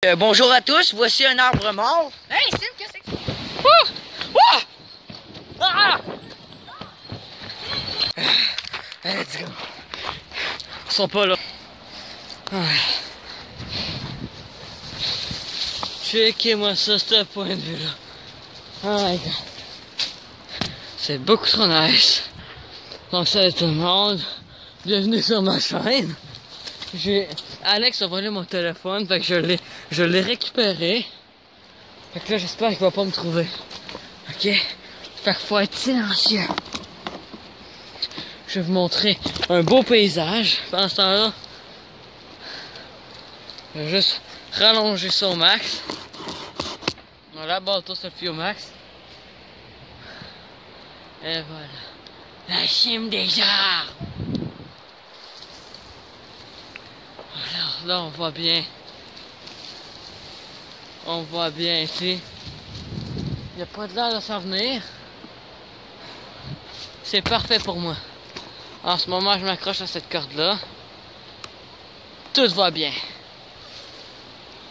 Bonjour à tous, voici un arbre mort. Hey, Sim, qu'est-ce que c'est? Ah! Let's go. Ils sont pas là. Checkez-moi ça, ce point de vue-là. Oh my god. C'est beaucoup trop nice. Donc salut tout le monde. Bienvenue sur ma chaîne. Alex a volé mon téléphone, fait que je l'ai récupéré. Fait que là j'espère qu'il va pas me trouver. Ok? Fait qu'il faut être silencieux. Je vais vous montrer un beau paysage. Pendant ce temps-là, je vais juste rallonger ça au max. Voilà, bateau selfie au max. Et voilà. La cime des arbres. Alors là on voit bien. On voit bien ici. Il n'y a pas de l'air de s'en venir. C'est parfait pour moi. En ce moment je m'accroche à cette corde là. Tout va bien.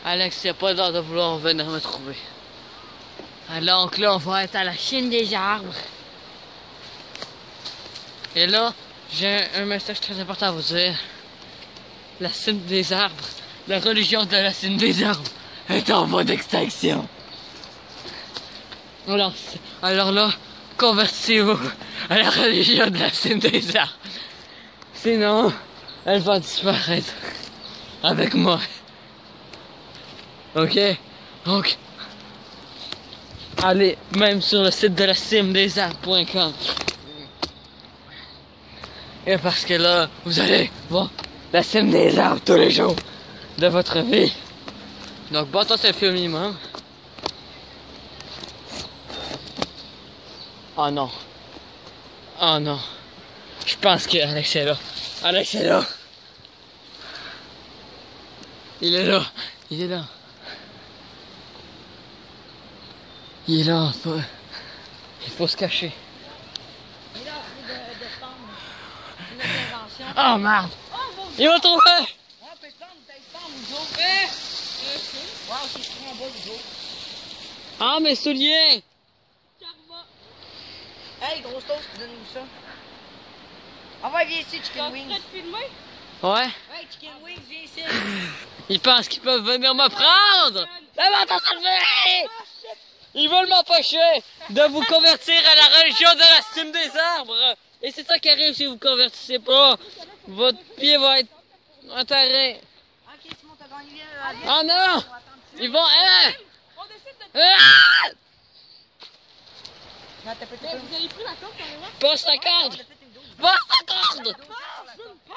Alex il n'y a pas l'air de vouloir venir me trouver. Alors donc là on va être à la cime des arbres. Et là j'ai un message très important à vous dire. La cime des arbres, la religion de la cime des arbres est en voie d'extinction. Alors là, convertissez-vous à la religion de la cime des arbres. Sinon, elle va disparaître avec moi. Ok? Donc, allez même sur le site de la cime des arbres.com. Et parce que là, vous allez voir la cime des arbres tous les jours de votre vie. Donc, bâton selfie au minimum. Oh non. Oh non. Je pense que Alex est là. Alex est là. Il est là. Il est là. Il est là. Il faut se cacher. Oh merde. Il va trouver! Ouais, on peut prendre, nous autres. Wow, c'est trop en bas, nous autres. Ah, mes souliers! Karma! Hey, grosse toast, donne-nous ça. On va viens ici, Chicken Wings. Tu peux te filmer? Ouais. Hey, Chicken Wings, viens ici. Ils pensent qu'ils peuvent venir me prendre! Mais attends, ça le fait! Ils veulent m'empêcher de vous convertir à la religion de la cime des arbres! Et c'est ça qui arrive si vous convertissez pas! Votre pied va être enterré. Ok, Simon, t'as gagné. Oh non! Ils vont. On décide de. Vous avez pris la corde, carrément? Passe la corde! Passe la corde!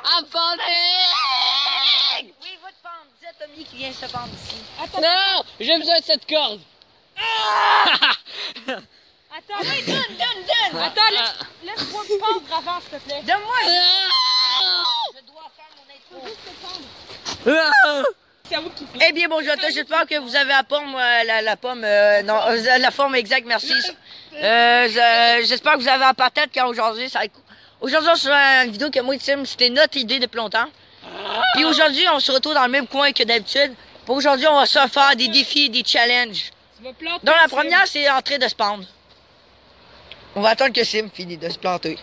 I'm falling! Oui, va te pendre. Dis à Tommy qui vient se pendre ici. Non! J'ai besoin de cette corde! Attends, donne! Attends, laisse-moi me pendre avant, s'il te plaît. Donne-moi! Je dois faire mon intro. C'est à vous qui faites. Eh bien, bonjour à tous, j'espère que vous avez la pomme, la forme exacte, merci. J'espère que vous avez la patate quand aujourd'hui, ça aujourd'hui, on se fait une vidéo que moi et Tim, c'était notre idée depuis longtemps. Puis aujourd'hui, on se retrouve dans le même coin que d'habitude. Pour aujourd'hui, on va se faire des défis, des challenges. Donc la première, c'est en train de se pendre. On va attendre que Sim finisse de se planter.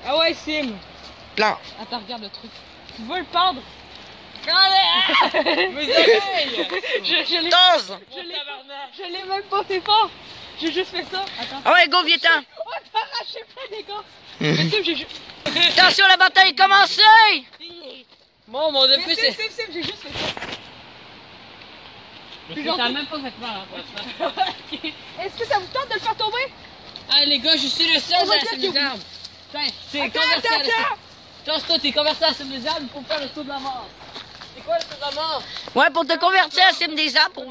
Ah ouais, Sim. Plante. Attends, regarde le truc. Tu veux le pendre? Regardez! Mes oreilles! Je l'ai même pas fait fort. J'ai juste fait ça. Attends. Ah ouais, go, viens-t'en. Oh, t'as arraché plein des gosses. Mais Sim, j'ai juste... Attention, la bataille est commencée! Bon, mon défi, c'est... Sim, j'ai juste fait ça. T'as même pas fait peur, hein, Est-ce que ça vous tente de le faire tomber? Ah les gars, je suis le seul à la cime des arbres. T'es converti à la cime. Toi, t'es converti à la cime des arbres pour faire le saut de la mort. C'est quoi le saut de la mort? Ouais, pour te convertir à la cime des arbres,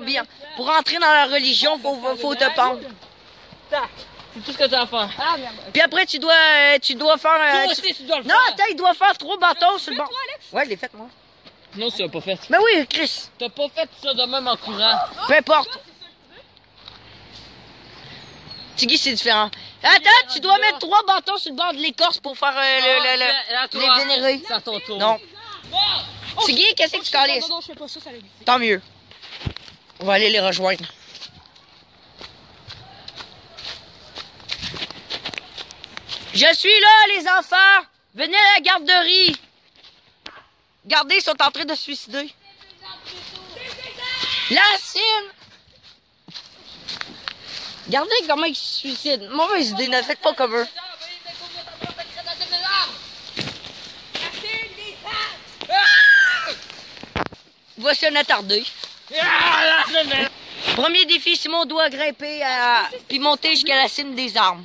pour entrer dans la religion, faut te pendre. C'est tout ce que tu as à faire. Ah merde. Puis après, tu dois faire... Toi aussi, tu dois le faire. Non, attends, il doit faire 3 bâtons sur le banc. Ouais, je l'ai fait, moi. Non, tu l'as pas fait. Mais oui, Chris. T'as pas fait ça de même en courant. Peu importe. Tiggy, c'est différent. Attends, tu dois mettre 3 bâtons sur le bord de l'écorce pour faire les vénérer. C'est à ton tour. Non. Tiggy, qu'est-ce que tu calisses? Non, je fais pas ça, ça l'a glissé. Tant mieux. On va aller les rejoindre. Je suis là, les enfants! Venez à la garderie! Regardez, ils sont en train de se suicider. La cime! Regardez comment ils se suicident. Mauvaise idée, ne faites pas comme eux. Voici un attardé. Premier défi, Simon doit grimper puis monter jusqu'à la cime des arbres.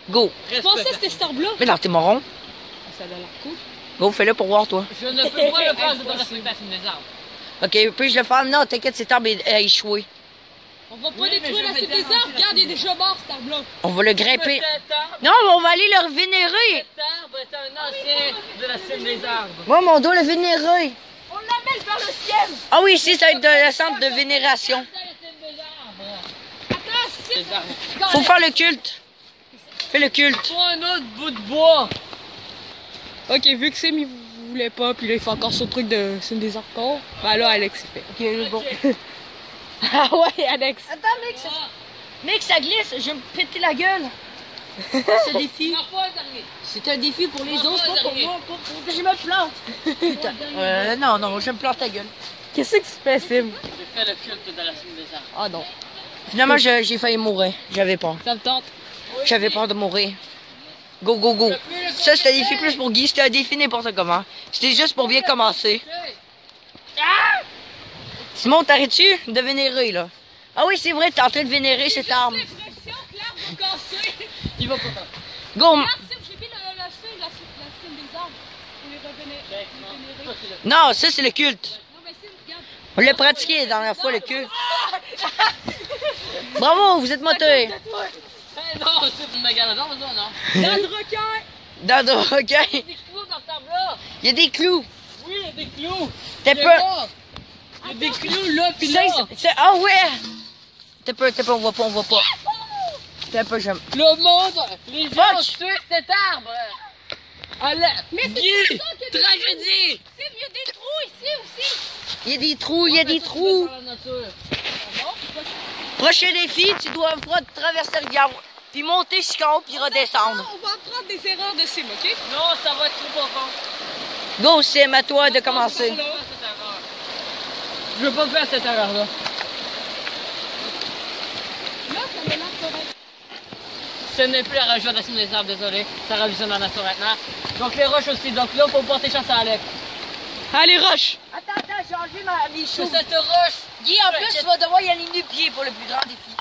Go. Je pensais que c'était cet arbre-là. Mais non, t'es moron. Ça a l'air cool. Go, fais-le pour voir, toi. Je ne peux pas le faire, je dois respecter la cime des arbres. Ok, puis-je le faire? Non, t'inquiète, cet arbre a échoué. On va pas détruire la cime des arbres. Regarde, il est déjà mort, cet arbre-là. On va le grimper. Non, mais on va aller le vénérer. Cet arbre est un ancien de la cime des arbres. Moi, on doit le vénérer. On l'amène vers le ciel. Ah oui, ici, ça va être le centre de vénération. Faut faire le culte. Fais le culte. Faut un autre bout de bois. Ok, vu que Sim il voulait pas, puis là il fait encore son truc de cime des arbres encore. Bah là, Alex il fait. Ok, bon. Ah ouais, Alex. Attends, mec, ça glisse. Je vais me péter la gueule. Ce défi. C'est un défi pour les autres, pas pour moi. Pour que je me plante. Putain. Non, je me plante ta gueule. Qu'est-ce que tu fais, Sim? J'ai fait le culte de la cime des arbres. Ah non. Finalement, j'ai failli mourir. J'avais peur. Ça me tente. J'avais peur de mourir. Go, go, go. Ça, c'était un défi plus pour Guy. C'était un défi n'importe comment. C'était juste pour bien commencer. Ah! Simon, t'arrêtes-tu de vénérer, là? Ah oui, c'est vrai, t'es en train de vénérer cette arme. J'ai l'impression que l'arbre va casser. Il va pas. Go! Regarde, Sim, j'ai mis la cime des arbres. Pour les revénérer. Non, ça, c'est le culte. Non, mais Sim, regarde. On l'a pratiqué la dernière fois, le culte. Bravo, vous êtes moteur. Non, c'est une bagarre dedans, non? Dans le requin. Dans le requin. Il y a des clous dans ce arbre-là. Il y a des clous. Oui, il y a des clous. T'es Il y peu. a des clous là, puis là. Ah ouais. T'es peu, on voit pas. T'es un peu, j'aime. Le monde, les gens Fuck. tuent cet arbre. Allez, Guy, tragédie. Sim, il y a des trous ici aussi. Il y a des trous, il y a des trous. Dans la nature. Prochain défi, tu dois traverser le rivière, puis monter jusqu'en haut, puis redescendre. On va apprendre des erreurs de Sim, ok? Non, ça va être trop profond. Go, Sim, à toi de commencer. Je veux pas faire cette erreur-là. Là, ça me l'air correct. Ce n'est plus la région de la cime des arbres, désolé. Ça revient dans la nature maintenant. Donc les roches aussi. Donc là, faut porter chance à Alex. Allez, rush! Attends, j'ai enlevé mes Sur choses. cette roche. Guy, en plus, tu vas devoir y aller nu-pied pour le plus grand défi.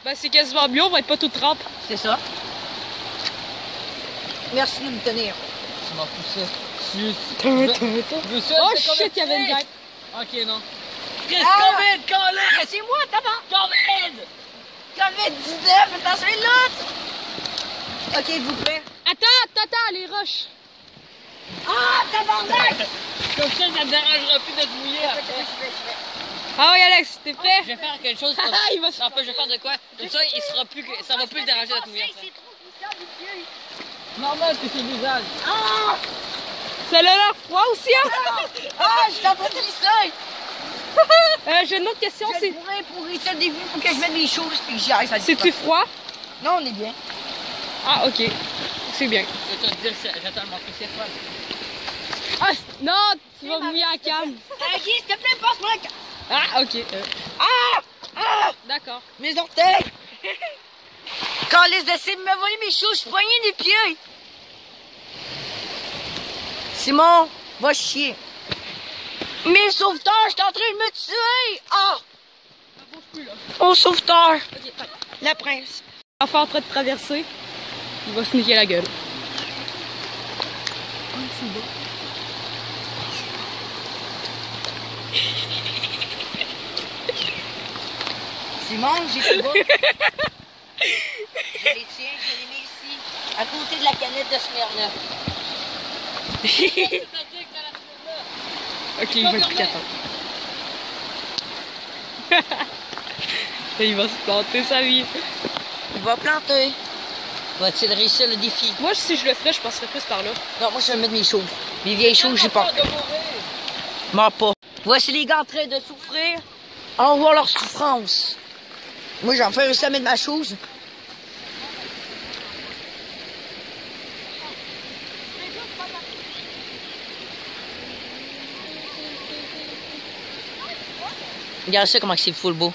Ben, c'est quasiment mieux, on va être pas tout trempe. C'est ça. Merci de me tenir. Tu m'as poussé. Oh shit, il y avait une guêpe. Ok, non. Ah! Covid! C'est moi, tabac! Covid! COVID-19, attention l'autre! Ok, vous prêts? Attends, les roches. Ah, tabarnak! Comme ça te dérangera plus de te mouiller après. Ah oui, Alex, t'es prêt? Je vais faire quelque chose. Il va se... En fait, je vais faire de quoi? Comme ça, il sera plus, ça va plus le déranger de te mouiller après. C'est trop glissant, les pieds. Normal que c'est l'usage. Ah! Ça a l'air froid aussi, hein? Ah, je suis en train de glisser! J'ai une autre question, Je c'est... pourrais pour réussir le défi, il faut que je mette mes choses puis que j'y aille. C'est-tu froid? Non, on est bien. Ah, ok. C'est bien. Je vais te dire, je vais te le montrer, c'est quoi? Ah, non, tu vas mouiller à cam. Guy, s'il te plaît, passe-moi la cam. Ah, ok. Ah! D'accord. Mes orteils! Quand les essais de me voler mes choses, je suis poigné des pieds! Simon, va chier. Mes sauveteurs, je suis en train de me tuer! Ah! Oh, sauveteur! La prince. L'enfant en train de traverser, il va se niquer la gueule. Oh, c'est beau. Simon, j'ai tout bas. Je les tiens, je les mets ici, à côté de la canette de Smirnoff. Ok, il va être plus qu'attendre. Il va se planter sa vie. Il va planter. Va-t-il réussir le défi? Moi, si je le ferais, je passerais plus par là. Non, moi, je vais mettre mes choses. Mes vieilles choses, j'ai pas. Meurs pas. Voici les gars en train de souffrir. allons voir leur souffrance. Moi, j'en fais réussir à mettre ma chose. Regarde ça, comment c'est full beau.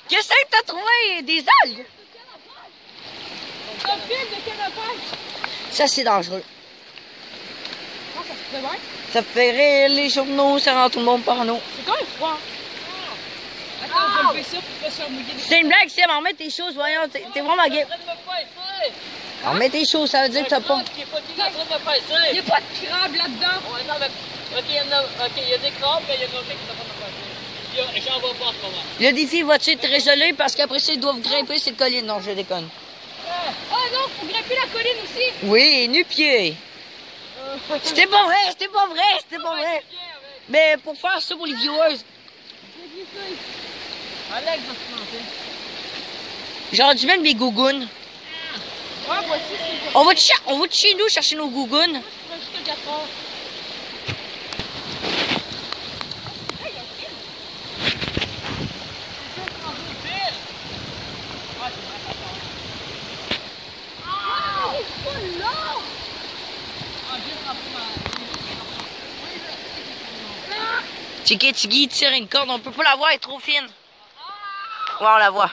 Qu'est-ce que t'as trouvé? Des algues? Un fil de canapage. Ça, c'est dangereux. Non, ça se fait bien. Ça fait rire les journaux, ça rend tout le monde parano. C'est quand même froid. Attends, je vais lever ça pour pas se faire mouiller. C'est une blague, Sim. On met tes choses, voyons. T'es vraiment gay. On met tes choses, ça veut dire que t'as pas. Il n'y a pas de crabe là-dedans. Ouais, non, mais. Ok, il y a des crabes, mais il y a d'autres qui ne sont pas passés. J'en vois pas en ce moment. Le défi va-tu être résolu parce qu'après ça, ils doivent grimper cette colline. Non, je déconne. Ah non, faut grimper la colline aussi. Oui, nu-pied. C'était pas vrai, c'était pas vrai, c'était pas vrai. Mais pour faire ça pour les viewers. Alex va se planter. Genre, du même des gougounes. Ouais, moi aussi, c'est On va de chez nous chercher nos gougounes. jusqu'à 4 heures. Tiggy tire une corde, on peut pas la voir, elle est trop fine. Ouais, on la voit.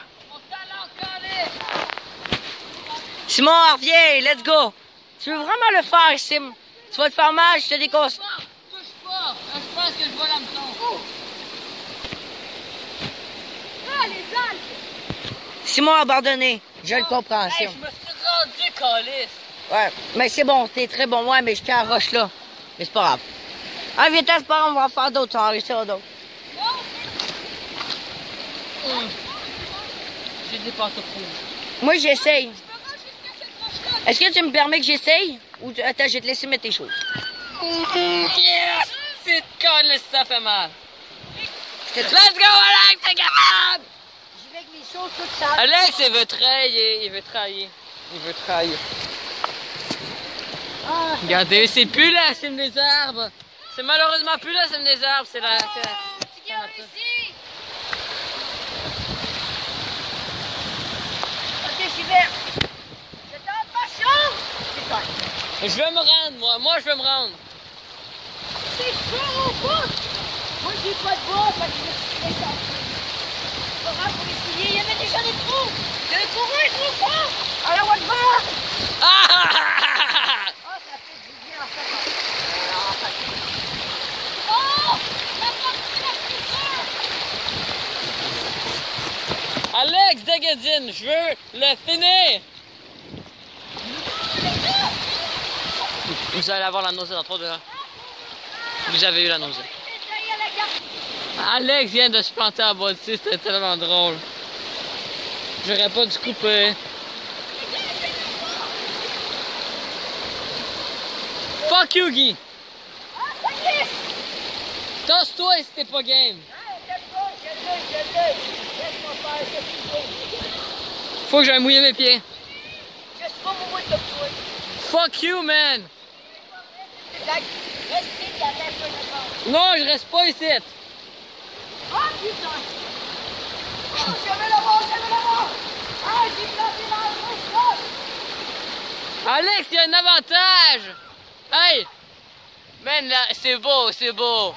Simon, reviens, let's go. Tu veux vraiment le faire, Sim? Tu vas te faire mal, je te décosse. Touche pas! Je pense que je vois l'hameçon. Ah, les algues! Simon a abandonné. Je le comprends, Hey, Sim. je me suis rendu, calice. Ouais, mais c'est bon, t'es très bon. Ouais, mais je caroche là. Mais c'est pas grave. À vitesse, c'est pas grave, on va en faire d'autres, on va en réussir d'autres. J'ai des pantoufles rouges. Moi, j'essaye. Est-ce que tu me permets que j'essaye? Ou attends, je vais te laisser mettre tes choses. Yes! C'est calice, ça fait mal. Let's go, Alex, t'es capable! J'y vais avec mes choses toutes sales. Alex, il veut trahir, il veut trahir. Il veut trahir. Ah, Regardez, c'est plus la cime des arbres. C'est malheureusement plus la cime des arbres, c'est la... ici. Ok, j'y vais. Je t'en patience. C'est toi. Je vais me rendre, moi je vais me rendre. C'est chaud au bout. Moi, j'ai pas de bois parce que je suis descendu. Pas grave pour essayer. Il y avait déjà des trous. Le courant est trop fort. À la voie de bord. Ah! Oh, ça fait du bien, ça. Oh, la partie la plus forte. Alex Degadine, je veux le finir! Vous allez avoir la nausée dans 3 heures. Vous avez eu la nausée. Alex vient de se planter en bas dessus, c'était tellement drôle. J'aurais pas dû couper. Fuck you, Guy! Tosse-toi si t'es pas game! Faut que j'aille mouiller mes pieds. Je suis pas mon de toi. Fuck you, man! Restez, il y a un peu de temps. Non, je reste pas ici. Ah, putain! Oh, j'avais la mort, j'avais la mort! Ah, j'ai planté dans le roche. Alex, il y a un avantage! Hey! Man, là, c'est beau, c'est beau.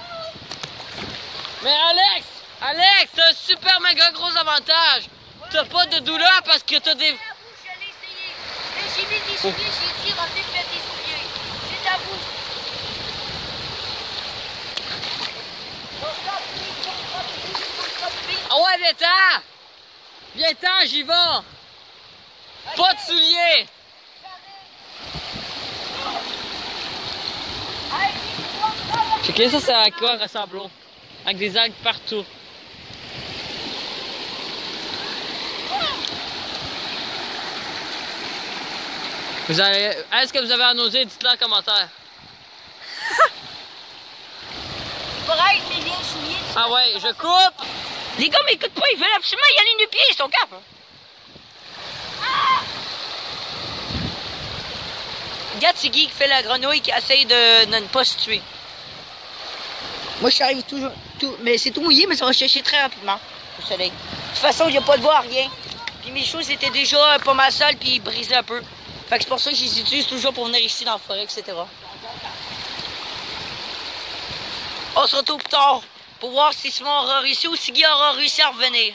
Mais Alex! Alex, t'as un super méga gros avantage! T'as pas de douleur parce que t'as des... Je l'ai essayé. Et j'ai mis des souliers, j'ai dit, rendez mettre des souliers. C'est à vous. Ah ouais, viens-t'en! Viens-t'en, j'y vais! Pas de souliers! Ok, ça c'est à quoi ressemble? Avec des algues partout. Vous avez... Est-ce que vous avez la nausée? Dites-le en commentaire. Pareil, mais bien souliers. Ah ouais, je coupe! Les gars, m'écoutent pas, ils veulent absolument y aller nu-pied, ils sont cap. Regarde, c'est Guy qui fait la grenouille qui essaye de ne pas se tuer. Moi, je arrive toujours... mais c'est tout mouillé, mais ça va sécher très rapidement au soleil. De toute façon, il n'y a pas de bois, rien. Puis mes choses étaient déjà pas mal sales, puis ils brisaient un peu. Fait que c'est pour ça que je les utilise toujours pour venir ici dans la forêt, etc. On se retrouve plus tard pour voir si Simon aura réussi ou si Guy aura réussi à revenir.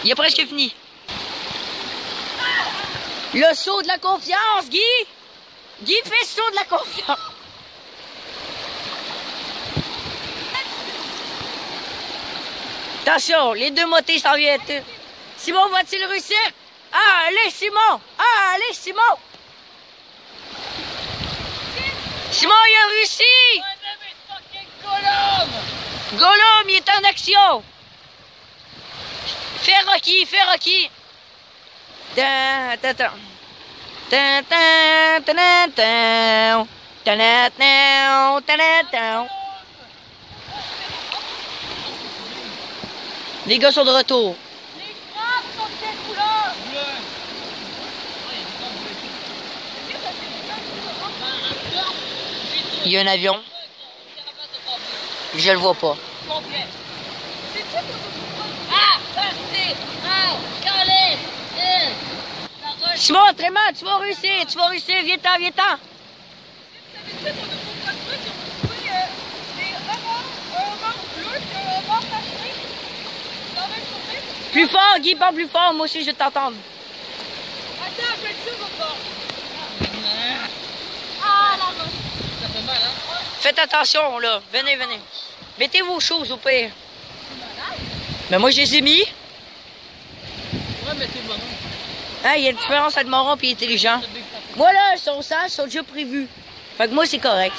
Il est presque fini. Le saut de la confiance, Guy! Guy fait le saut de la confiance. Attention, les deux motés s'en viennent. Simon va-t-il réussir? Ah, allez, Simon! Ah, allez, Simon! Simon, il a réussi! Gollum, il est en action! Fais Rocky, fais Rocky! Les gars sont de retour. Les frappes sont de quelle couleur? Il y a un avion. Je le vois pas. Complet. Simon, très mal, tu vas réussir, viens-t'en, viens-t'en. Plus fort, Guy, parle plus fort, moi aussi je vais t'entendre. Attends, je vais être sûr encore. Ah, la roche. Ça fait mal, hein? Faites attention, là. Venez, venez. Mettez vos choses au pire. Mais moi, je les ai mis. Ouais, mettez le marron. Hein, il y a une différence entre marron et intelligent. Moi, là, ils sont sages, ils sont déjà prévus. Fait que moi, c'est correct.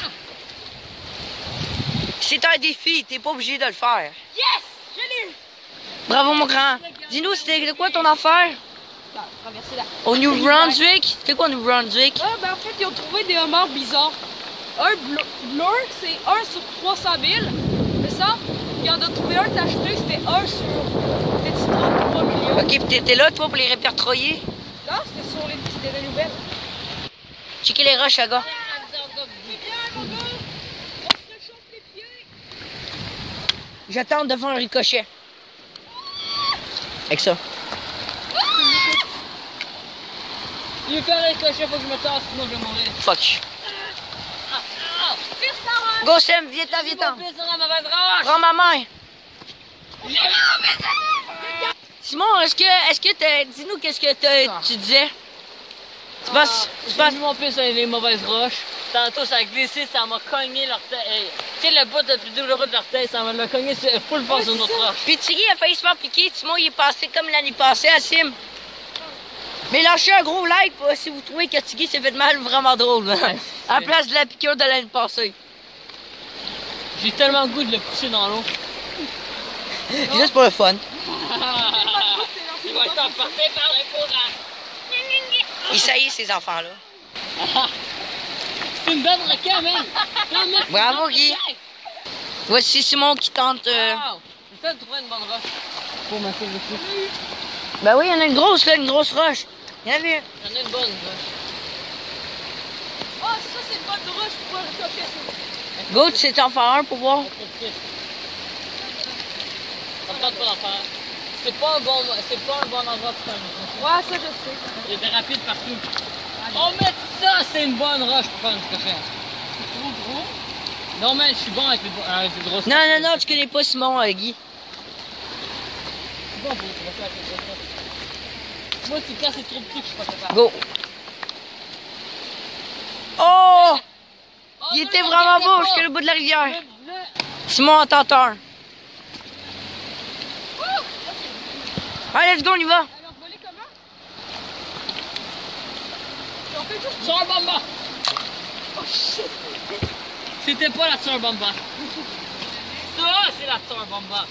C'est un défi, t'es pas obligé de le faire. Yes! Je l'ai eu! Bravo, mon grand. Dis-nous, c'était quoi ton affaire? Traverser la... Au New Brunswick? C'était quoi, New Brunswick? Ah, ben en fait, ils ont trouvé des homards bizarres. Un bleu, c'est 1 sur 300 000. Mais ça, il y en a trouvé un tacheté, c'était 1 sur... C'était 33 millions. Ok, pis t'étais là, toi, pour les répertorier? Non, c'était sur les... C'était des nouvelles. Checker les roches, les gars. C'est bien, mon gars! On se réchauffe les pieds! J'attends devant un ricochet. Avec ça. Il veut faire les cochons, faut que je me tasse, sinon je vais mourir. Fuck. Go, Sam, viens-t'en, viens-t'en. Prends ma main. Simon, est-ce que dis-nous qu'est-ce que tu disais? Tu passes. J'ai mis mon pied sur les mauvaises roches. Tantôt, ça a glissé, ça m'a cogné l'orteil. Hey. Tu sais, le bout le plus douloureux de l'orteil, ça m'a cogné full force sur notre roche. Puis Tiggy a failli se faire piquer. Simon, il est passé comme l'année passée à Sim. Mais lâchez un gros like si vous trouvez que Tiggy s'est fait mal vraiment drôle. Ouais, à la place de la piqûre de l'année passée. J'ai tellement le goût de le pousser dans l'eau. Juste pour le fun. Il va être emporté par le courant. Il saillit ces enfants-là. C'est une bonne requin, man. Bravo, Guy. Voici Simon qui tente... Wow. J'essaie de trouver une bonne roche pour ma fille dessus. Ben oui, il y en a une grosse, là, une grosse roche. Il y en avait une. Il y en a une bonne roche. Oh, ça, c'est une bonne roche pour un coquet. Go, tu sais en faire un pour voir? Ça me tente pas d'en faire. C'est pas un bon endroit pour faire une roche. Ouais, ça, je sais. Il y a des rapides partout. Oh, mais ça, c'est une bonne roche pour faire une cochère. C'est trop gros. Non, mais je suis bon avec les grosses. Non, non, non, tu connais pas Simon, Guy. Bon, pour faire avec les grosses roches. Moi, c'est quand c'est trop petit que je suis pas capable. Go. Oh! Il était vraiment beau jusqu'à le bout de la rivière. Simon en tente un. Allez, let's go, on y va. Alors, voler comment? On fait juste... Tsar Bomba! Oh, shit! C'était pas la Tsar Bomba. Ça, c'est la Tsar Bomba.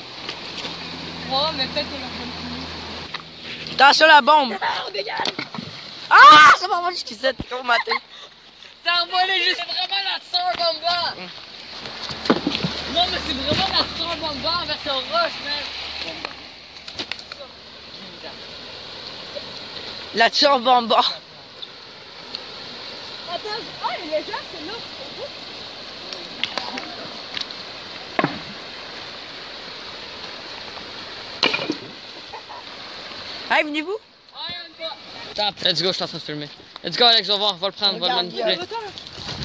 Oh, mais peut-être qu'on l'a pas. Attention la bombe. Ah, on dégage! Ah! Ça m'envole jusqu'ici, t'es trop maté. Ça a envolé juste. C'est vraiment la Tsar Bomba. Non, mais c'est vraiment la Tsar Bomba en version roche, man. La turbomba. l'avantage. Ah, il est légère, celle-là. Hey, venez-vous? Stop, let's go, je suis en train de filmer. Let's go, Alex, on va le prendre, on va le manipuler. Ouais,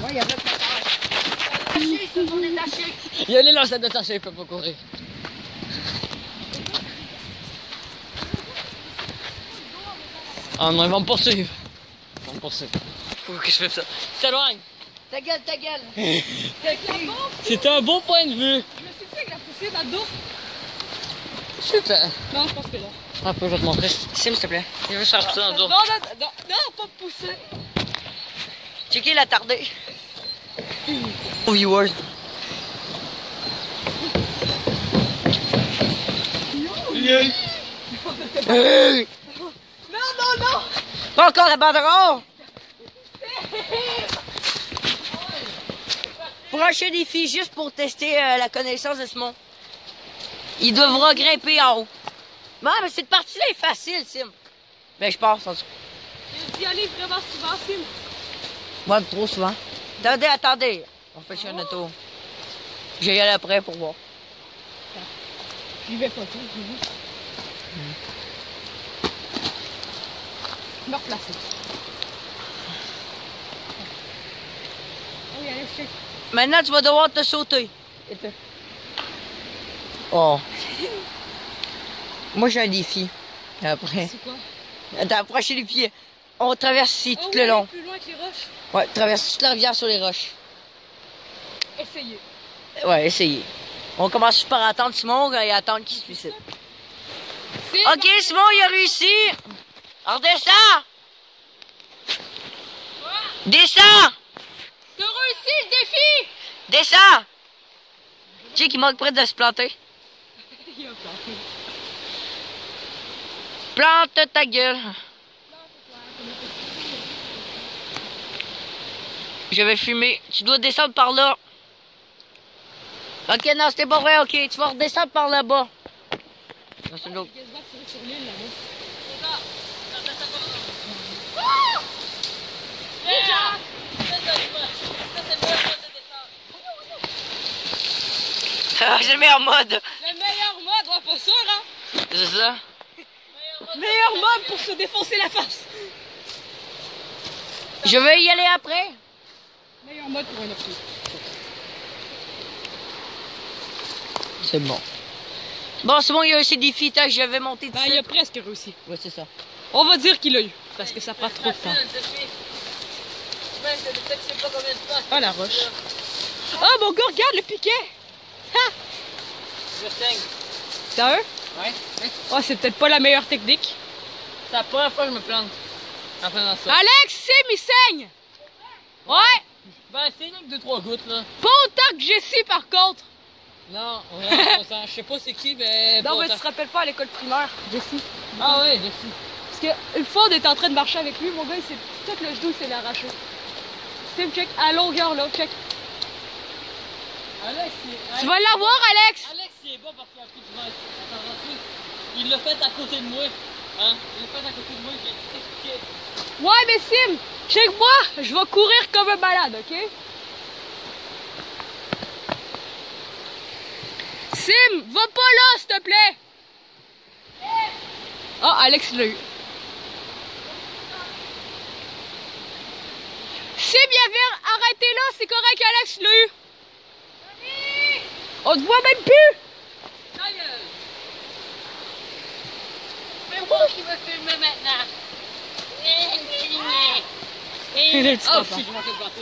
il y a votre détaché, ils sont détachés. Il y a les lances à détacher, il peut pas courir. Oh non, ils vont me poursuivre. Ils vont me poursuivre. Faut que je fasse ça. S'éloigne. Ta gueule, ta gueule. C'était un beau point de vue. Je me suis fait avec la poussée dans le dos. Super. Non, je pense que non. Un peu, je vais te montrer. Sim, s'il te plaît. Il veut se faire pousser dans le dos. Non, pas pousser. Checker la tardée. Aux viewers. Non. Pas encore la banderole. Prochain défi, juste pour tester la connaissance de Simon. Il devra grimper en haut. Non, mais cette partie-là est facile, Sim. Ben, je pense, en tout cas. Il y aller vraiment souvent, Sim. Ouais, trop souvent. Attendez. On fait chez un auto. Je vais y aller après pour voir. J'y vais pas tout, j'y vais. Me replacer. Oui, allez, check. Maintenant, tu vas devoir te sauter. Oh. Moi, j'ai un défi. Après. C'est quoi? Attends, approchez les pieds. On traverse ici tout oui, le long. plus loin que les roches. Ouais, traverse toute la rivière sur les roches. Essayez. Ouais, essayez. On commence juste par attendre Simon et attendre qu'il se suicide. Ok, Simon, il a réussi. Redescends. Descends. T'as réussi le défi! Descends. Jake, il manque près de se planter. Il a planté. Plante ta gueule. Je vais fumer. Tu dois descendre par là. Ok, non, c'était pas vrai. Ok, tu vas redescendre par là-bas. Non, c'est l'autre. Qu'est-ce que c'est sur l'île là-bas? C'est le meilleur mode. Le meilleur mode, ouais, pas sûr, hein? C'est ça? Meilleur mode pour se défoncer la face. Je vais y aller après. Meilleur mode pour un orteil. C'est bon. Bon, c'est bon, il y a aussi des défis. Je vais monter Ben, il a presque réussi. Ouais, c'est ça. On va dire qu'il a eu, parce que ça prend trop de temps. Ah, la roche. Ah, mon gars, regarde le piquet! Ha! Je saigne. Sérieux? Ouais. Oh, c'est peut-être pas la meilleure technique. C'est la première fois que je me plante. En faisant ça. Alex, Sim, il saigne! Ouais! Ben, c'est rien que 2-3 gouttes, là. Pas autant que Jessie, par contre! Non, vraiment, je sais pas c'est qui, mais. Non, pas mais autant. tu te rappelles pas à l'école primaire, Jessie? Ah ouais, je sais. Parce qu'une fois, on était en train de marcher avec lui, mon gars, tout le genou, il s'est arraché. Sim, check, à longueur, là, check. Alex, Tu vas l'avoir, Alex! Alex, il est bon parce qu'il a pris du mal. Il l'a fait à côté de moi. Hein? Il l'a fait à côté de moi, j'ai expliqué. Ouais, mais Sim, check-moi, je vais courir comme un malade, ok? Sim, va pas là, s'il te plaît! Oh, Alex l'a eu. Sim, il avait arrêté là, c'est correct, Alex l'a eu. On te voit même plus! Ta gueule! C'est moi qui me filme maintenant! Il est le petit Oh, papa. je manquais de battre.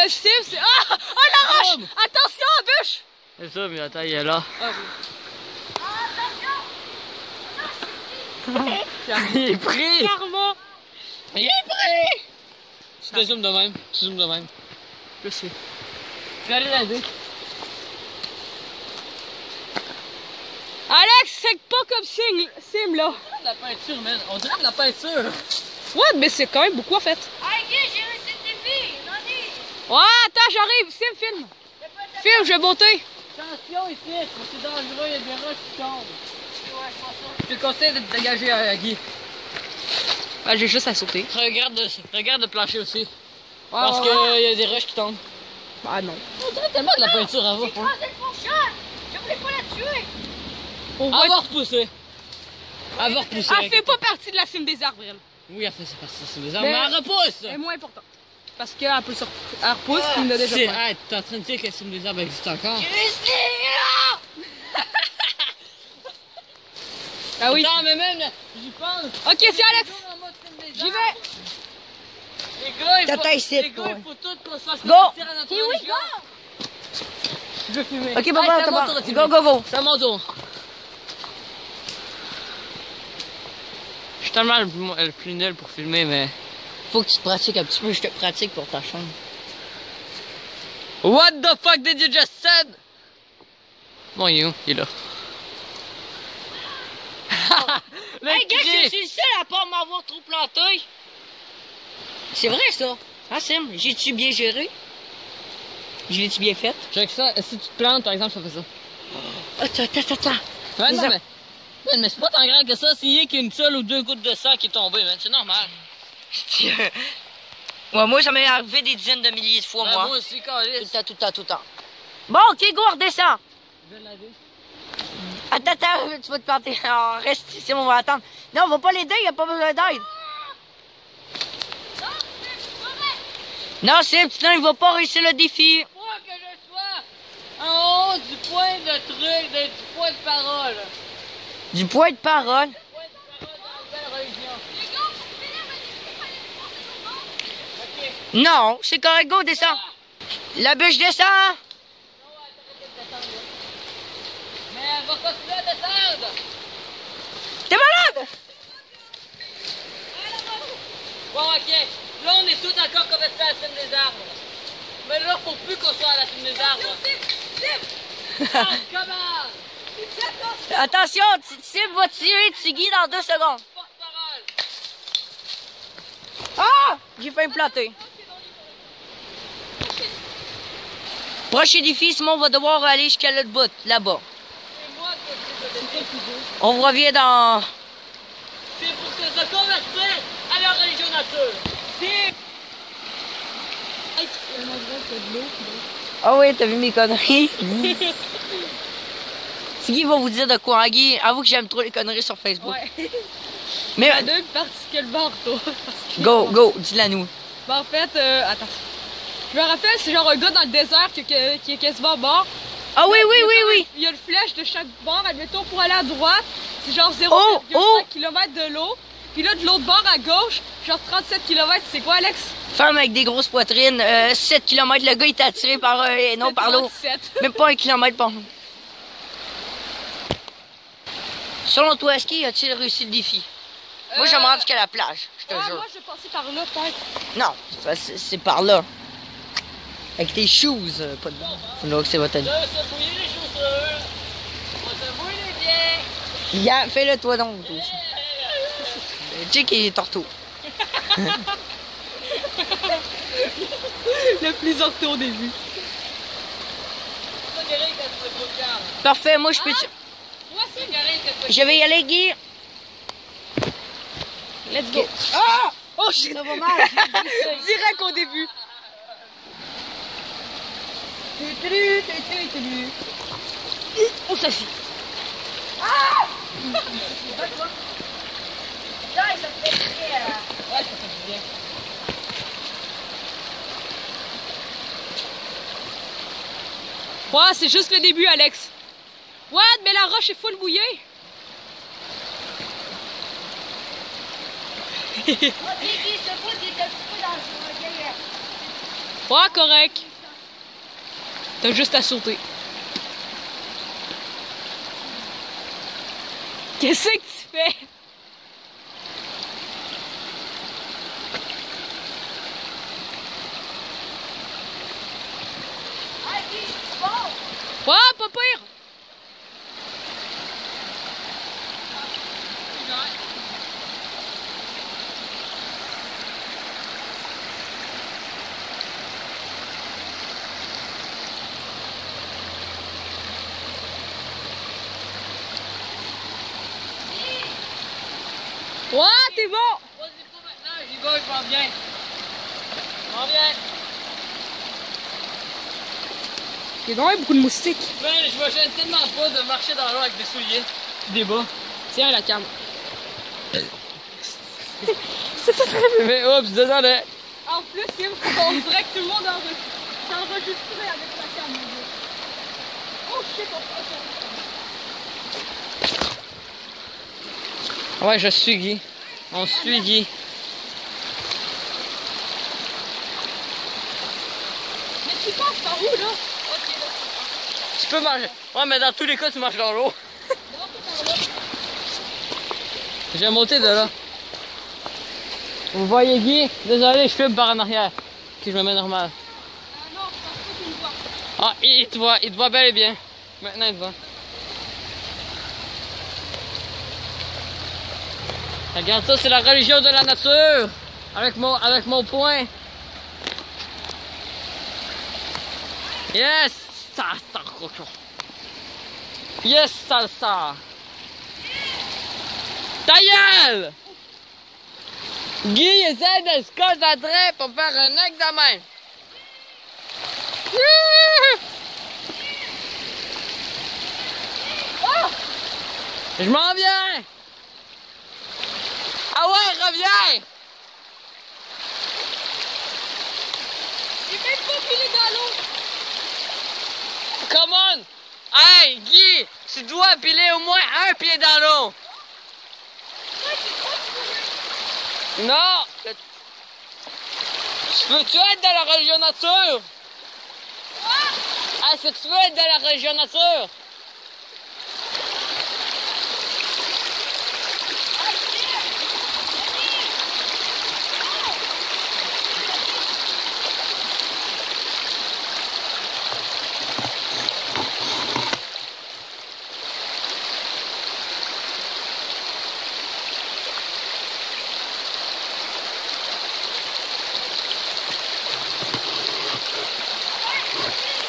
Sim, c'est... Ah! Oh, la roche! Attention, bûche! C'est ça, mais attends, il est là. Il est pris! Karma! Il est pris! Tu te zoomes de même. Tu zoomes de même. Je sais. Tu vas aller l'aider. Alex, c'est pas comme Sim, là. On dirait de la peinture, man. On dirait de la peinture. Ouais, mais c'est quand même beaucoup, en fait. Hey, j'ai réussi le défi. Ouais, attends, j'arrive. Sim, filme. Filme, je vais monter. Attention ici, c'est dangereux, il y a des roches qui tombent. Je te conseille de te dégager à Guy. Ah, j'ai juste à sauter. Regarde le plancher aussi. Ouais, Parce qu'il y a des roches qui tombent. Ah non. On dirait tellement de la peinture avant. J'ai écrasé le fourchette! Je voulais pas la tuer! On va... Avoir repoussé. Avoir repoussé. Elle fait pas partie de la cime des arbres, elle. Oui, elle fait partie des arbres. Mais elle repousse! Elle est moins importante. Parce qu'elle peut se elle repousse puis il en a déjà pas. Hey, t'es en train de dire que la cime des arbres existe encore? Ah oui. Attends, mais même, j'y pense. Ok, c'est Alex. J'y vais. Les gars, T'attends ici, les gars, toi. il faut tout qu'on se fasse Go! partir à notre Here we religion. Je veux fumer. Ok, papa, c'est à mon papa. tour de fumer. Go, go, go. C'est à mon tour. Je suis tellement le plus nul pour filmer, mais... Faut que tu te pratiques un petit peu, je te pratique pour ta chaîne. What the fuck did you just said? Bon, il est où? Il est là. Le Hey, gars, cri. je suis le seul à pas m'avoir trop planté. C'est vrai, ça. Ah, Sim, j'ai-tu bien géré? Je l'ai-tu bien fait? Check ça, si tu te plantes, par exemple, ça fait ça. Attends. Ouais, non, Les mais c'est pas tant grave que ça, s'il y a qu'une seule ou deux gouttes de sang qui est tombée, man. C'est normal. Ouais, moi, ça m'est arrivé des dizaines de milliers de fois, Ouais, moi. moi aussi, câlisse. Tout le temps. Bon, ok, go, redescends. Je vais laver. Attends, tu vas te planter. Alors, reste ici, on va attendre. Non, on va pas l'aider, il a pas besoin d'aide. Non, Sim, sinon il va pas réussir le défi. Faut que je sois en haut du point de truc, du point de parole. Du point de parole. Point de parole dans la belle religion. Non, c'est correct, go, descends. La bûche descend. Mais elle va continuer à descendre. T'es malade? Bon, ok. Là, on est tous encore complètement à la cime des arbres. Mais là, faut plus qu'on soit à la cime des arbres. Ah, comment? Attention, Sim va tirer Tiggy dans 2 secondes. Porte-parole. Ah! J'ai failli me planter. Prochain défi, Simon va devoir aller jusqu'à l'autre bout, là-bas. C'est moi qui ai fait le On revient dans... C'est pour se convertir à la religion nature. C'est... Ah oui, t'as vu mes conneries? Tiggy va vous dire de quoi, hein, Guy? Avoue que j'aime trop les conneries sur Facebook. Ouais. Mais... La deux particulièrement toi. Go, dis-la nous. Ben, en fait, attends. Je me rappelle, c'est genre un gars dans le désert qui est quasiment mort. Ah oui, oui. Il y a une flèche de chaque bord, admettons, pour aller à droite, c'est genre 0,5 oh. km de l'eau. Puis là, de l'autre bord à gauche, genre 37 km, c'est quoi, Alex? Femme avec des grosses poitrines, 7 km, le gars il est attiré par non par l'eau. 37. Même pas 1 km par. Selon toi, est-ce qu'il a-t-il réussi le défi? Moi, je me rends jusqu'à la plage, je te jure. Moi, je vais passer par là, peut-être. Non, c'est par là. Avec tes shoes, pas de... Là, c'est votre... Là, se mouiller les chaussures. On va se mouiller les pieds. Yeah, fais-le toi donc. Toi aussi. Jake est torto. Le plus orthé au début. Parfait, moi je peux... Moi, c'est Je vais y aller, Guy. Let's go. Ah! Oh, shit. Ça va mal. Direct au début. Oh, ça suit. Ouais, c'est juste le début, Alex. What? Mais la roche est full mouillée. Ouais, correct. T'as juste à sauter. Qu'est-ce que tu fais? Ouais, pas pire. Ouais, t'es bon. Vas-y, go, je m'en viens. Je m'en viens. Il y a quand même beaucoup de moustiques. Ben, je me gêne tellement pas de marcher dans l'eau avec des souliers. Des bas. Tiens la cam. C'est pas très bien. Mais oups, désolé. En plus, on dirait que tout le monde s'est enregistré avec la cam. Oh shit, Ouais, je suis Guy. On suit Guy. Mais tu passes par où là? Ok, là. Tu peux marcher. Ouais, mais dans tous les cas, tu marches dans l'eau. Je vais monter de là. Vous voyez Guy? Désolé, je filme par en arrière. Si je me mets normal. Non, je pense pas qu'il me voit. Ah, il te voit bel et bien. Maintenant, il te voit. Regarde ça, c'est la religion de la nature. Avec mon poing. Yes! Salsa, cochon. Yes, salsa. Ta gueule! Guy essaie de se concentrer pour faire un examen. Oh! Je m'en viens! Ah ouais, reviens! J'ai même pas filé dans l'eau. Come on! Hey, Guy! Tu dois piler au moins un pied dans l'eau! Non! Veux-tu être dans la religion nature? Est-ce que tu veux être dans la religion nature?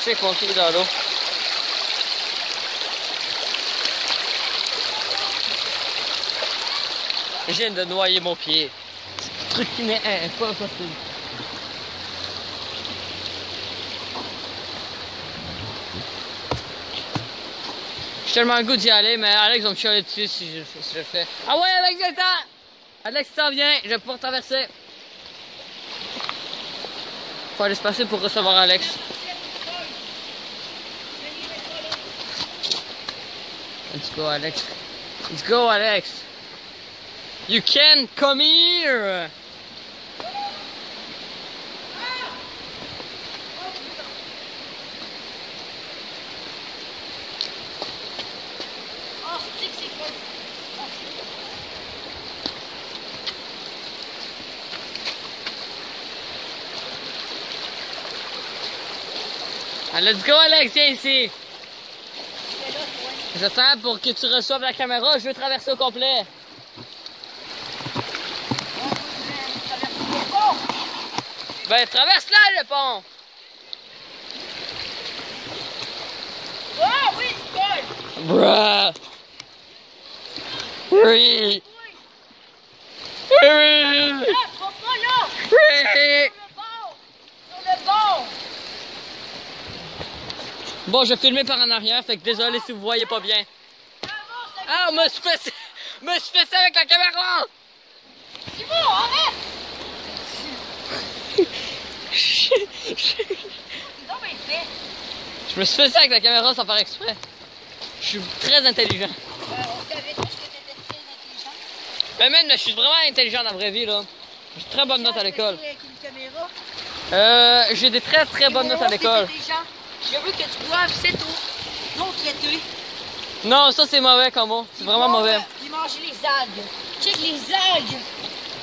C'est qu'on pied dans l'eau. Je viens de noyer mon pied. Truc qui n'est pas possible. J'ai tellement le goût d'y aller, mais Alex va me chialer dessus si je le fais. Ah ouais, Alex, viens-t'en! Alex, t'en viens, je vais pouvoir traverser. Faut aller se passer pour recevoir Alex. Let's go, Alex. Let's go, Alex. You can come here. Let's go, Alex, viens ici. J'attends pour que tu reçoives la caméra, je veux traverser au complet. Ben, traverse là le pont. Oh oui, c'est bon. Bruh. Oui. Oui. Là, pas là. Oui. Sur le bord. Bon, je vais filmer par en arrière, fait que désolé si vous voyez pas bien. Ah, on me suis fait ça avec la caméra. C'est bon, arrête. Je me suis fait ça avec la caméra sans faire exprès. Je suis très intelligent. On savait tous que t'étais très intelligent. Mais même, je suis vraiment intelligent dans la vraie vie, là. J'ai de très bonnes notes à l'école. Avec une caméra. J'ai des très bonnes notes à l'école. Je veux que tu boives, c'est tout. Non traité. Non, ça c'est mauvais comme mot. C'est vraiment mauvais. Il mange les algues. Check les algues.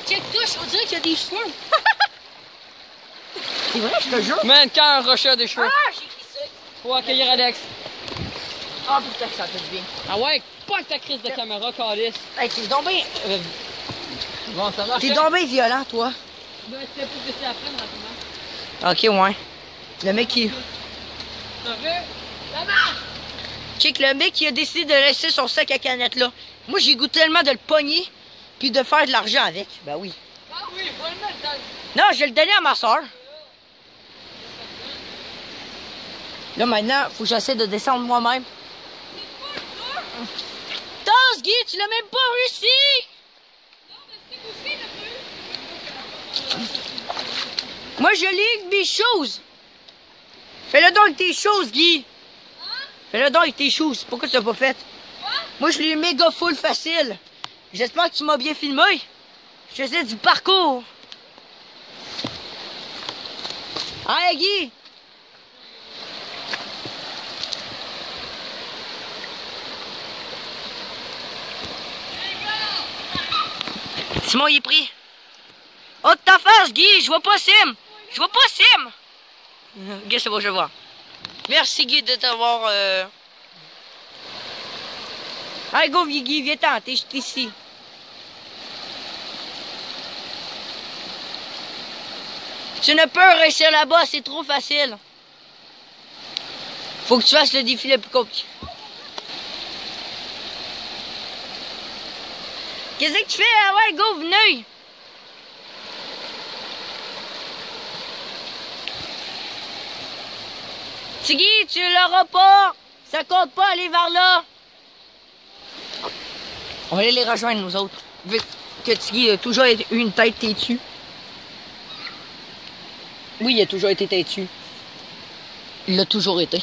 Check touche, on dirait qu'il y a des cheveux. C'est vrai, je te jure. Man, quand un rocher a des cheveux. Ah, j'ai écrit ça. Faut accueillir Alex. Ah, putain, ça fait du bien. Ah ouais, pas que ta crise de caméra, calice. Hey, t'es donc bien... Bon, ça marche. T'es donc bien violent, toi. Ben, c'est pour que tu apprennes rapidement. Ok, ouais. Le mec qui... T'as vu? Ça marche! Check, le mec qui a décidé de laisser son sac à canettes là. Moi, j'ai goûté tellement de le pogner puis de faire de l'argent avec. Ben oui. Ah oui! Non, je vais le donner à ma soeur. Là, maintenant, faut que j'essaie de descendre moi-même. Tasse, Guy, tu l'as même pas réussi! Moi, je lis mes choses. Fais-le donc avec tes choses, Guy. Fais-le donc avec tes choses. Pourquoi tu l'as pas fait? Moi, je l'ai méga full facile. J'espère que tu m'as bien filmé. Je faisais du parcours. Hey, Guy! Simon, il est pris. Oh, de ta face, Guy! Je vois pas Sim! Je vois pas Sim! Guy, c'est bon, je vois. Merci, Guy, de t'avoir... Allez, go, Guy, viens-t'en, t'es ici. Tu ne peux réussir là-bas, c'est trop facile. Faut que tu fasses le défi le plus compliqué. Qu'est-ce que tu fais? Ah ouais, go, venez! Tiggy, tu l'auras pas! Ça compte pas aller vers là! On va aller les rejoindre, nous autres. Vu que Tiggy a toujours eu une tête têtue. Oui, il a toujours été têtu. Il l'a toujours été.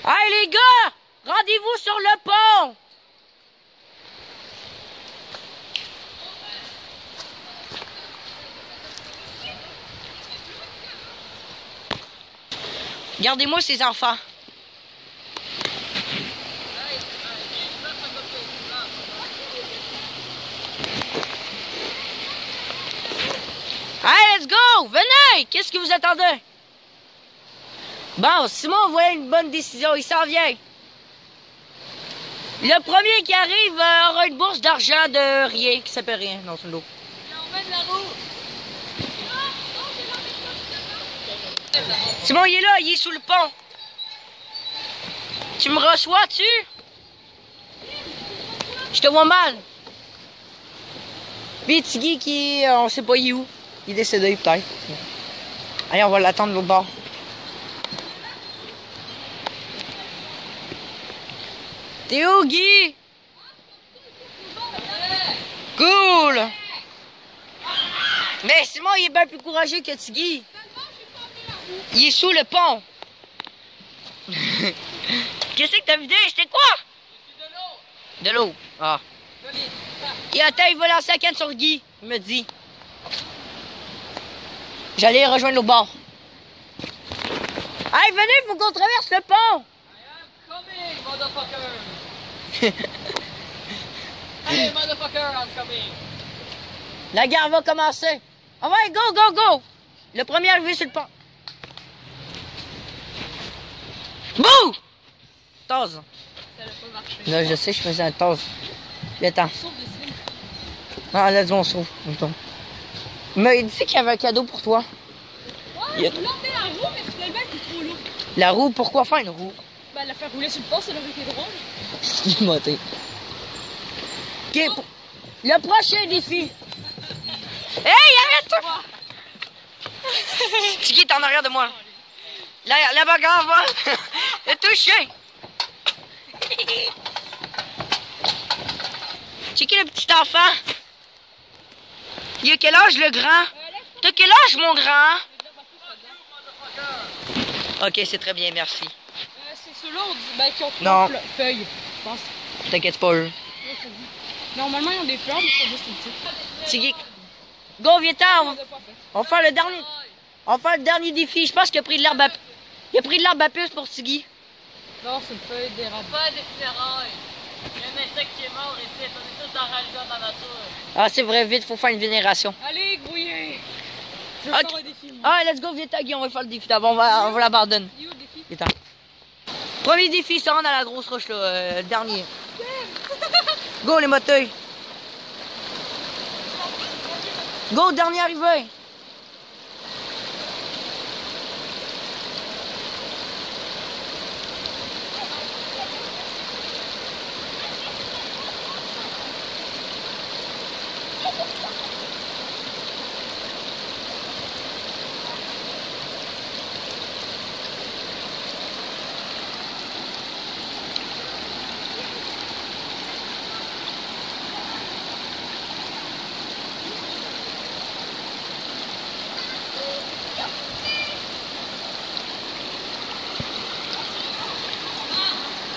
Hey les gars! Rendez-vous sur le pont! Gardez-moi ces enfants. Hey, let's go! Venez! Qu'est-ce que vous attendez? Bon, Simon voit une bonne décision, il s'en vient. Le premier qui arrive aura une bourse d'argent de rien, qui s'appelle rien, non, c'est l'eau. On met de la roue. Simon, il est là, il est sous le pont. Tu me reçois-tu? Je te vois mal. Puis Tiggy qui est, on sait pas il est où. Il est décédé peut-être. Allez, on va l'attendre de l'autre bord. T'es où, Guy? Cool! Mais Simon, il est bien plus courageux que Tiggy. Il est sous le pont. Qu'est-ce que t'as vidé? C'était quoi? De l'eau. Ah. Et attends, il va lancer la canne sur Guy, il me dit. J'allais rejoindre le bord. Hey, venez, il faut qu'on traverse le pont. I am coming, motherfucker. Hey, motherfucker, I'm coming. La guerre va commencer. Ah ouais, go, go, go. Le premier arrivé sur le pont. Bouh! Tasse. Ça n'a pas marché. Là, je sais, je faisais un tasse. Le temps. Ah, let's go, on sauve. Mais il dit qu'il y avait un cadeau pour toi. Ouais, je voulais emmener la roue, mais finalement, elle était trop lourde. La roue, pourquoi faire une roue? Ben, la faire rouler sur le pont, ça aurait été drôle. Excuse-moi, t'es. Ok, le prochain défi. Hey, arrête-toi! Tiggy est en arrière de moi. La bagarre va. Le touché. Tiggy, le petit enfant. Il a quel âge, le grand? T'as quel âge, mon grand? Ok, c'est très bien, merci. C'est ceux-là ben, qui ont Non. 3 feuilles, je pense. T'inquiète pas, eux. Normalement, ils ont des fleurs, mais c'est juste une petite. Tiggy. Go, viens-t'en. On va faire le dernier. On va faire le dernier défi. Je pense qu'il a pris de l'herbe à... Il a pris de l'herbe à puce pour Tiggy. Non, c'est une feuille d'érable. Pas des funérailles. Il y a un insecte qui est mort ici. On est tous enragés dans la nature. Ah, c'est vrai, vite, faut faire une vénération. Allez, grouillez! Je vais Ok. faire un défi, moi. Ah, let's go, viens-t'en, Guy, on va faire le défi d'abord. On va l'abandonner. Il est où le défi? Viens-t'en. Premier défi, ça rentre dans la grosse roche, là. Le dernier. Go, les moteurs. Go, dernier arrivé.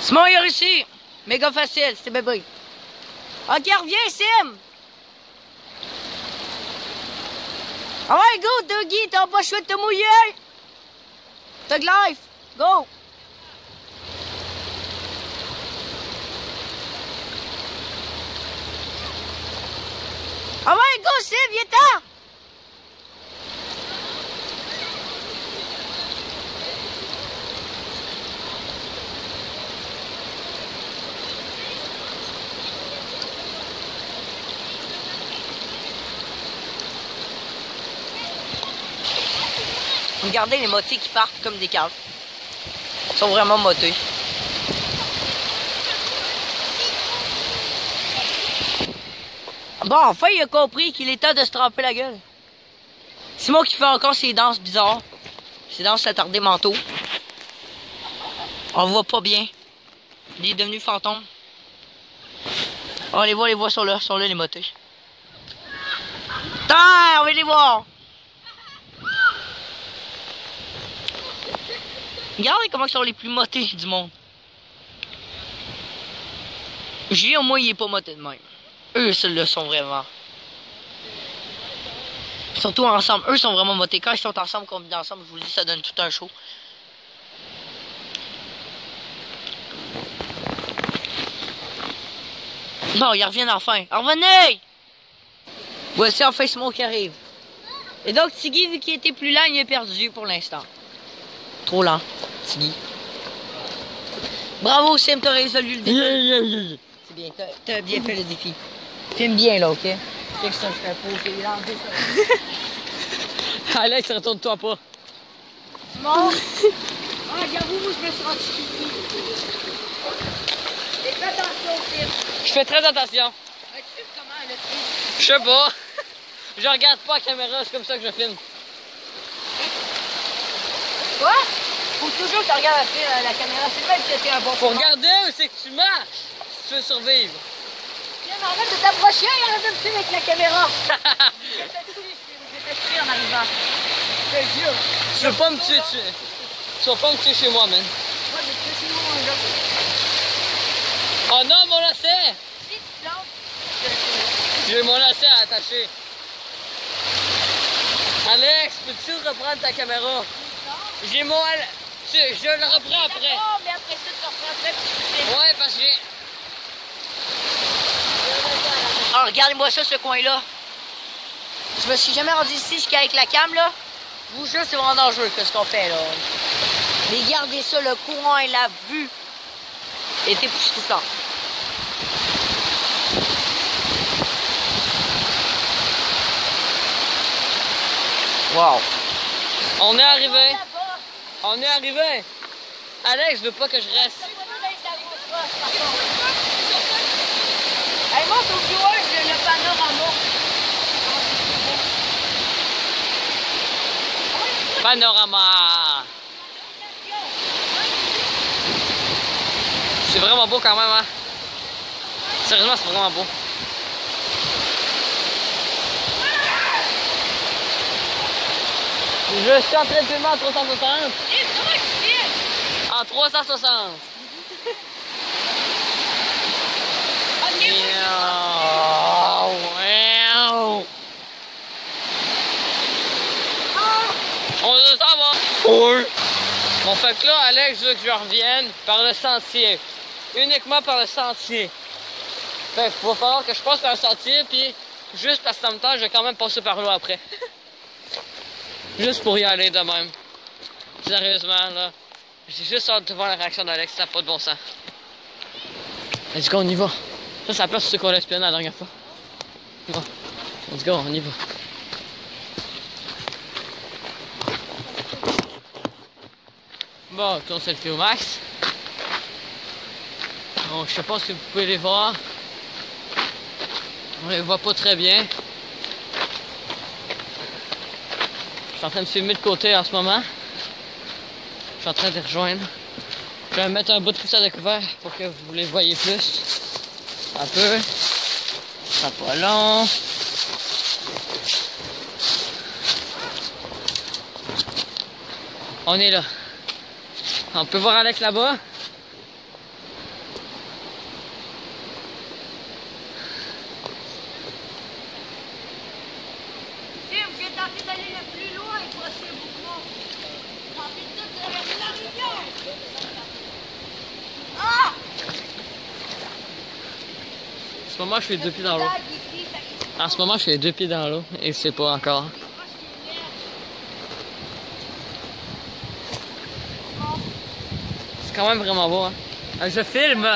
Simon, il a réussi. Méga facile, c'était bébé. Ok, reviens, Sim. Ah ouais, go, Dougie, t'as pas le choix de te mouiller. Tug Life, go. Ah ouais, go, Sim, viens-t'en. Regardez les motés qui partent comme des caves. Ils sont vraiment motés. Bon, enfin, il a compris qu'il est temps de se tremper la gueule. Simon qui fait encore ses danses bizarres. Ses danses attardées mentaux. On le voit pas bien. Il est devenu fantôme. On les voit sont là les motés. Putain, on va les voir. Regardez comment ils sont les plus motés du monde. Julien, au moins, il est pas moté de même. Eux, ceux-là, sont vraiment. Surtout ensemble. Eux sont vraiment motés. Quand ils sont ensemble, combinés ensemble, je vous le dis, ça donne tout un show. Non, ils reviennent enfin. Revenez! Voici enfin Simon qui arrive. Et donc, Tiggy, vu qu'il était plus lent, il est perdu pour l'instant. Trop lent, Tiggy. Bravo, Sim, t'as résolu le défi. C'est bien, t'as bien fait le défi. Filme bien, là, ok? Je sais que ça, je serais pas ok. Alex, retourne-toi pas. Bon. Ah, j'avoue, moi, je me suis rendu ici. Et fais attention au film. Je fais très attention. Tu filmes comment, le film? Je sais pas. Je regarde pas la caméra, c'est comme ça que je filme. Quoi? Faut toujours que tu regardes la caméra. C'est même que t'es un bon. Faut regarder où c'est que tu marches si tu veux survivre. Viens, arrête de t'approcher, arrête de me filmer avec la caméra. Je vais te tuer en arrivant. Je te jure. Tu veux pas me tuer, tu vas pas me tuer chez moi, man. Moi, je vais te tuer chez moi, là. Oh non, mon lacet! Si tu plantes, J'ai mon lacet à attacher. Alex, peux-tu reprendre ta caméra? J'ai mon... Je le reprends après. Oh, mais après ça, tu reprends après, puis tu fais. Ouais, parce que j'ai... Ah, regardez-moi ça, ce coin-là. Je me suis jamais rendu ici jusqu'avec la cam, là. Je vous jure, c'est vraiment dangereux, ce qu'on fait, là. Mais regardez ça, le courant et la vue est époustouflant. Wow. On est arrivé. On est arrivé. Alex, je veux pas que je reste. Hey, monte au viewers le panorama. Panorama. C'est vraiment beau quand même, hein? Sérieusement, c'est vraiment beau. Je suis en train de filmer en 360. En 360. On s'en va. Oui. Bon, fait que là, Alex veut que je revienne par le sentier. Uniquement par le sentier. Fait qu'il va falloir que je passe par le sentier, puis juste parce que ça me tente, je vais quand même passer par là après. Juste pour y aller de même. Sérieusement, là. J'ai juste hâte de voir la réaction d'Alex, ça n'a pas de bon sens. Let's go, on y va. Ça, c'est la place où c'est qu'on a espionné la dernière fois. On y va. Let's go, on y va. Bon, on selfie au max. Bon, je sais pas si vous pouvez les voir. On les voit pas très bien. Je suis en train de filmer de côté en ce moment. Je suis en train de les rejoindre. Je vais mettre un bout de pouce à découvert pour que vous les voyez plus. Un peu. Ça pas long. On est là. On peut voir Alex là-bas. moment, je suis 2 pieds dans l'eau. En ce moment, je suis 2 pieds dans l'eau et c'est pas encore. C'est quand même vraiment beau, hein. Je filme.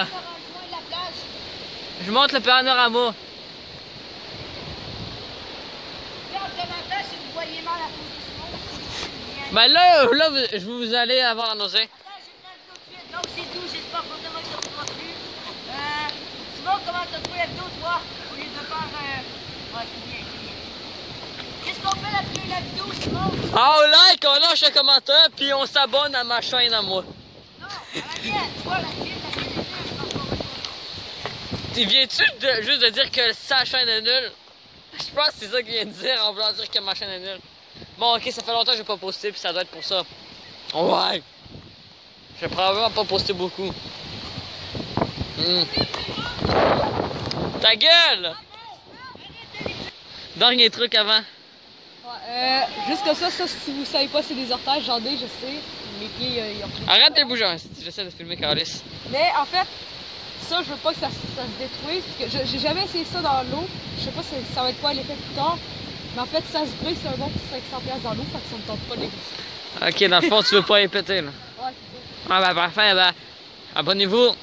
Je monte le panorama. Ben là, vous allez avoir la nausée. Donc c'est tout, j'espère fortement que ça vous aura plu. Simon, comment t'as trouvé la vidéo, toi? Au lieu de faire... Ouais, c'est bien, c'est bien. Qu'est-ce qu'on fait après la vidéo, Simon? Ah, on like, on lâche un commentaire, puis on s'abonne à ma chaîne à moi. Non, à la mienne, toi, la tienne, la chaîne est nulle, je pense qu'on va faire. Tu viens-tu juste de dire que sa chaîne est nulle? Je pense que c'est ça qu'il vient de dire en voulant dire que ma chaîne est nulle. Bon, ok, ça fait longtemps que j'ai pas posté, puis ça doit être pour ça. Ouais. J'ai probablement pas posté beaucoup. Ta gueule! Dernier truc avant. Ouais, juste comme ça, si vous savez pas c'est des orteils, j'en ai, je sais. Mes pieds, ils ont... Arrête de bouger, hein, j'essaie de filmer Carlis. Mais en fait, ça, je veux pas que ça se détruise. Parce que j'ai jamais essayé ça dans l'eau. Je sais pas si ça va être quoi l'effet plus tard. Mais en fait, si ça se brise, c'est un bon petit 500$ dans l'eau, fait que ça me tente pas de les glisser. Ok, dans le fond, tu veux pas les péter, là. Ouais, c'est ça. Ah, ben parfait, ben, abonnez-vous.